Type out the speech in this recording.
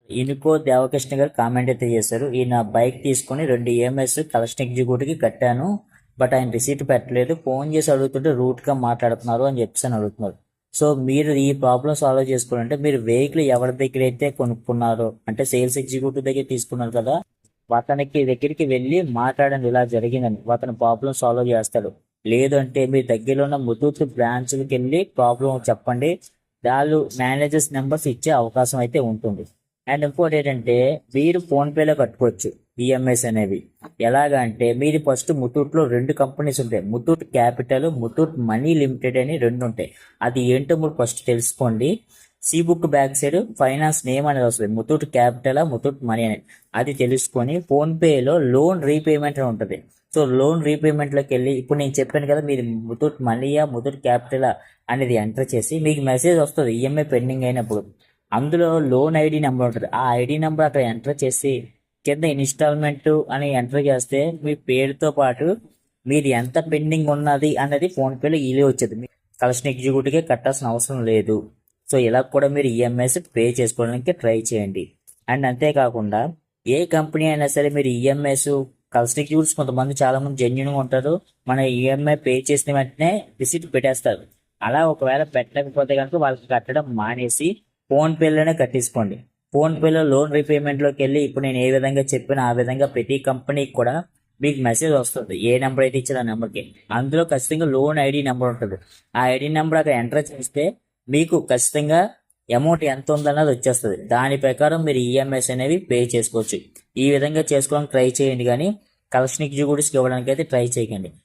ఇనుకో దేవకృష్ణ గారు కామెంట్ అయితే చేశారు. ఈయన బైక్ తీసుకొని 2 ఈఎంఐస్ కలెక్షన్ ఎగ్జిక్యూటివ్కి కట్టాను, బట్ ఆయన రిసీట్ పెట్టలేదు, ఫోన్ చేసి అడుగుతుంటే రూట్గా మాట్లాడుతున్నారు అని చెప్పేసి అడుగుతున్నారు. సో మీరు ఈ ప్రాబ్లం సాల్వ్ చేసుకోవాలంటే మీరు వెహికల్ ఎవరి దగ్గర అయితే కొనుక్కున్నారో, అంటే సేల్స్ ఎగ్జిక్యూటివ్ దగ్గర తీసుకున్నారు కదా, అతనికి దగ్గరికి వెళ్ళి మాట్లాడండి ఇలా జరిగిందని, అతను ప్రాబ్లం సాల్వ్ చేస్తాడు. లేదంటే మీ దగ్గరలో ఉన్న ముతూట్ బ్రాంచ్కి వెళ్ళి ప్రాబ్లం చెప్పండి, వాళ్ళు మేనేజర్స్ నెంబర్స్ ఇచ్చే అవకాశం అయితే ఉంటుంది. అండ్ ఇంకోటి ఏంటంటే మీరు ఫోన్పేలో కట్టుకోవచ్చు ఈఎంఐస్ అనేవి. ఎలాగా అంటే మీరు ఫస్ట్ ముతూట్లో 2 కంపెనీస్ ఉంటాయి, Muthoot capital, Muthoot money limited అని 2 ఉంటాయి. అది ఏంటో మీరు ఫస్ట్ తెలుసుకోండి. See book back side finance name అనేది వస్తుంది, ముతూట్ క్యాపిటల్, ముతూట్ మనీ అనేది. అది తెలుసుకొని ఫోన్పేలో లోన్ రీపేమెంట్ అని ఉంటుంది. సో లోన్ రీపేమెంట్లోకి వెళ్ళి ఇప్పుడు నేను చెప్పాను కదా, మీరు ముతూట్ మనీయా ముతూట్ క్యాపిటల్ అనేది ఎంటర్ చేసి మీకు మెసేజ్ వస్తుంది ఈఎంఐ పెండింగ్ అయినప్పుడు. అందులో లోన్ ఐడి నెంబర్ ఉంటుంది, ఆ ఐడి నెంబర్ అక్కడ ఎంటర్ చేసి కింద ఇన్స్టాల్మెంట్ అని ఎంటర్ చేస్తే మీ పేరుతో పాటు మీరు ఎంత పెండింగ్ ఉన్నది అనేది ఫోన్పేలో ఈలే వచ్చేది. మీ కలెక్షన్ ఎగ్జిక్యూటివ్కే కట్టాల్సిన అవసరం లేదు. సో ఇలా కూడా మీరు ఈఎంఐస్ పే చేసుకోవడానికి ట్రై చేయండి. అండ్ అంతేకాకుండా ఏ కంపెనీ అయినా సరే మీరు ఈఎంఐస్ కలెక్షన్ ఎగ్జిక్యూటివ్స్ కొంతమంది చాలామంది జెన్యున్గా ఉంటారు, మన ఈఎంఐ పే చేసిన వెంటనే రిసీట్ పెట్టేస్తారు. అలా ఒకవేళ పెట్టకపోతే కనుక వాళ్ళకి కట్టడం మానేసి ఫోన్పేలోనే కట్టేసుకోండి. ఫోన్పేలో లోన్ రీపేమెంట్లోకి వెళ్ళి ఇప్పుడు నేను ఏ విధంగా చెప్పిన ఆ విధంగా ప్రతి కంపెనీకి కూడా మీకు మెసేజ్ వస్తుంది, ఏ నెంబర్ అయితే ఇచ్చారో ఆ నెంబర్కి. అందులో ఖచ్చితంగా లోన్ ఐడి నెంబర్ ఉంటుంది. ఆ ఐడి నెంబర్ అక్కడ ఎంటర్ చేస్తే మీకు ఖచ్చితంగా అమౌంట్ ఎంత ఉందన్నది వచ్చేస్తుంది. దాని ప్రకారం మీరు ఈఎంఐస్ అనేవి పే చేసుకోవచ్చు. ఈ విధంగా చేసుకోవడానికి ట్రై చేయండి, కానీ కలెక్షన్ ఎగ్జిక్యూటివ్స్కి ఇవ్వడానికి అయితే ట్రై చేయకండి.